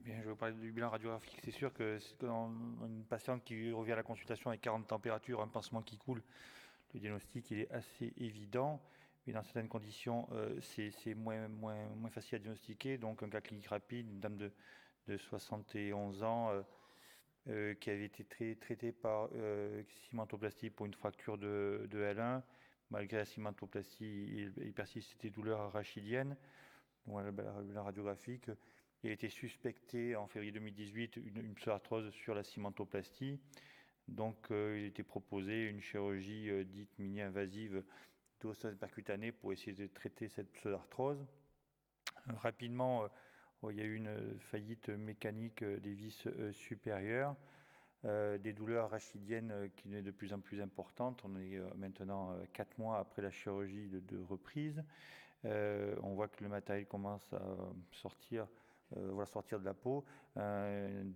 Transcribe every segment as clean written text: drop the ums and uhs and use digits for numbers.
Bien, je vais vous parler du bilan radiographique. C'est sûr que dans une patiente qui revient à la consultation avec 40 températures, un pansement qui coule, le diagnostic il est assez évident. Mais dans certaines conditions, c'est moins facile à diagnostiquer. Donc un cas clinique rapide, une dame de 71 ans qui avait été traitée par cimentoplastie pour une fracture de L1. Malgré la cimentoplastie, il persiste des douleurs rachidiennes. Donc, la radiographique. Il a été suspecté en février 2018 une pseudarthrose sur la cimentoplastie. Donc, il était proposé une chirurgie dite mini-invasive d'ostose percutanée pour essayer de traiter cette pseudarthrose. Rapidement, il y a eu une faillite mécanique des vis supérieures, des douleurs rachidiennes qui sont de plus en plus importantes. On est maintenant 4 mois après la chirurgie de reprise. On voit que le matériel commence à sortir de la peau, une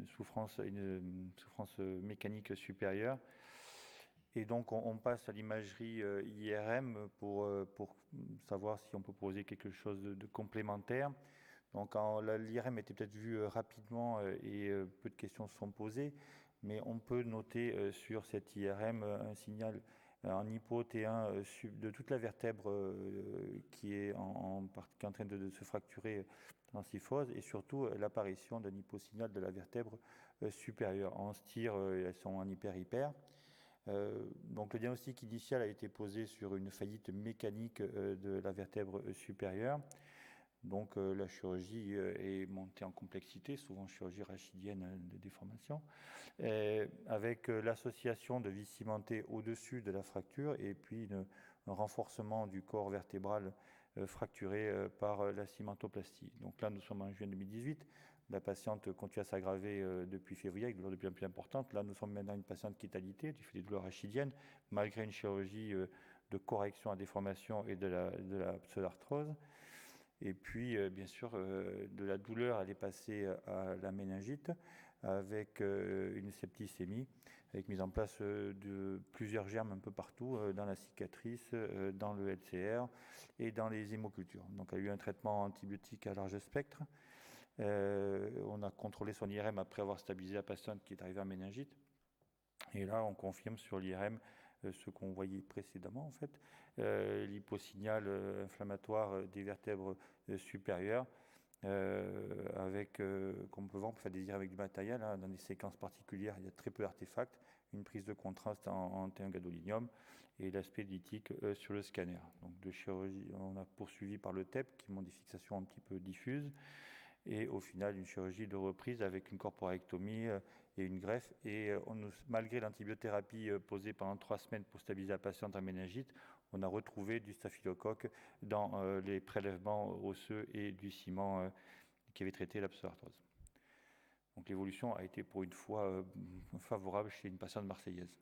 souffrance mécanique supérieure. Et donc, on passe à l'imagerie IRM pour savoir si on peut poser quelque chose de complémentaire. Donc, l'IRM était peut-être vue rapidement et peu de questions se sont posées, mais on peut noter sur cette IRM un signal en hypo T1 de toute la vertèbre qui est en train de se fracturer en syphose, et surtout l'apparition d'un hyposignal de la vertèbre supérieure. En STIR, elles sont en hyper-hyper. Donc le diagnostic initial a été posé sur une faillite mécanique de la vertèbre supérieure. Donc la chirurgie est montée en complexité, souvent chirurgie rachidienne de déformation, avec l'association de vis cimentées au-dessus de la fracture et puis un renforcement du corps vertébral fracturé par la cimentoplastie. Donc là, nous sommes en juin 2018. La patiente continue à s'aggraver depuis février avec des douleurs de plus en plus importantes. Là, nous sommes maintenant une patiente qui est alitée, qui fait des douleurs rachidiennes, malgré une chirurgie de correction à déformation et de la pseudarthrose. Et puis, bien sûr, de la douleur, elle est passée à la méningite avec une septicémie, avec mise en place de plusieurs germes un peu partout, dans la cicatrice, dans le LCR et dans les hémocultures. Donc, elle a eu un traitement antibiotique à large spectre. On a contrôlé son IRM après avoir stabilisé la patiente qui est arrivée en méningite. Et là, on confirme sur l'IRM ce qu'on voyait précédemment, en fait, l'hyposignal inflammatoire des vertèbres supérieures, avec, comme on peut voir, on peut faire des IRM avec du matériel, hein, dans des séquences particulières, il y a très peu d'artefacts, une prise de contraste en T1 gadolinium et l'aspect lithique sur le scanner. Donc de chirurgie, on a poursuivi par le TEP, qui montre des fixations un petit peu diffuses, et au final une chirurgie de reprise avec une corporectomie et une greffe. Et malgré l'antibiothérapie posée pendant 3 semaines pour stabiliser la patiente en méningite, on a retrouvé du staphylocoque dans les prélèvements osseux et du ciment qui avait traité la pseudarthrose. Donc l'évolution a été pour une fois favorable chez une patiente marseillaise.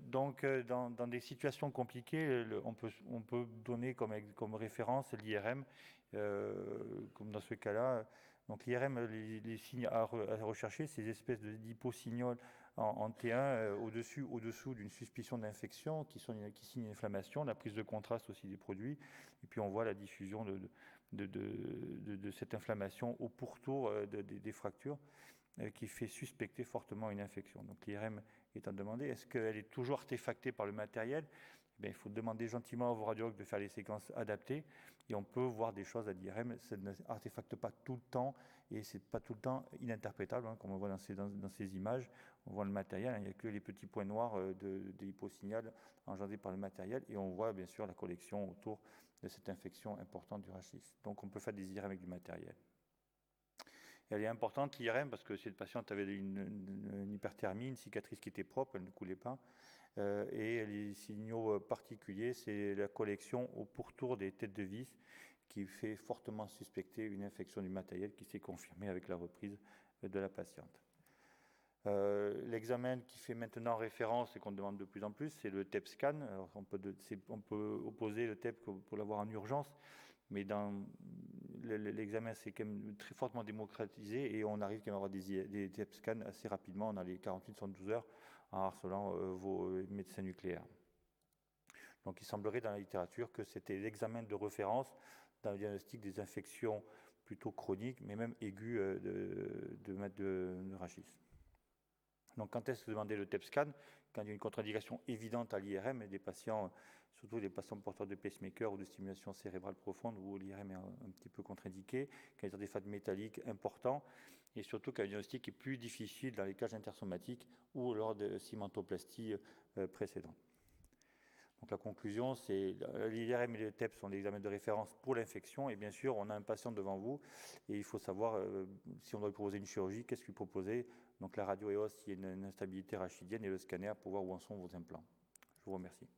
Donc, dans des situations compliquées, on peut donner comme référence l'IRM, comme dans ce cas-là. Donc, l'IRM, les signes à rechercher, ces espèces d'hyposignaux en T1 au-dessous d'une suspicion d'infection qui signent une inflammation, la prise de contraste aussi des produits, et puis on voit la diffusion de cette inflammation au pourtour des fractures, qui fait suspecter fortement une infection. Donc l'IRM étant demandé, est-ce qu'elle est toujours artefactée par le matériel? Il faut demander gentiment à vos radiologues de faire les séquences adaptées, et on peut voir des choses à l'IRM. Ça n'artefacte pas tout le temps, et c'est pas tout le temps ininterprétable, hein, comme on voit dans ces images. On voit le matériel, hein, il n'y a que les petits points noirs des hyposignales engendrés par le matériel, et on voit bien sûr la collection autour de cette infection importante du rachis. Donc on peut faire des IRM avec du matériel. Elle est importante, l'IRM, parce que cette patiente avait une hyperthermie, une cicatrice qui était propre, elle ne coulait pas. Et les signaux particuliers, c'est la collection au pourtour des têtes de vis qui fait fortement suspecter une infection du matériel qui s'est confirmée avec la reprise de la patiente. L'examen qui fait maintenant référence et qu'on demande de plus en plus, c'est le TEP scan. Alors, on peut opposer le TEP pour l'avoir en urgence, mais dans l'examen, c'est quand même très fortement démocratisé et on arrive quand même à avoir des TEP scans assez rapidement, dans les 48-72 heures, en harcelant vos médecins nucléaires. Donc il semblerait dans la littérature que c'était l'examen de référence dans le diagnostic des infections plutôt chronique, mais même aiguë de rachis. Donc, quand est-ce que demander le TEP scan? Quand il y a une contre-indication évidente à l'IRM et des patients, surtout les patients porteurs de pacemaker ou de stimulation cérébrale profonde où l'IRM est un petit peu contre-indiqué, quand il y a des fades métalliques importants et surtout quand le diagnostic est plus difficile dans les cages intersomatiques ou lors de cimentoplasties précédentes. Donc la conclusion, c'est l'IRM et le TEP sont des examens de référence pour l'infection et bien sûr, on a un patient devant vous et il faut savoir si on doit lui proposer une chirurgie, qu'est-ce lui proposer. Donc la radio EOS, s'il y a une instabilité rachidienne et le scanner pour voir où en sont vos implants. Je vous remercie.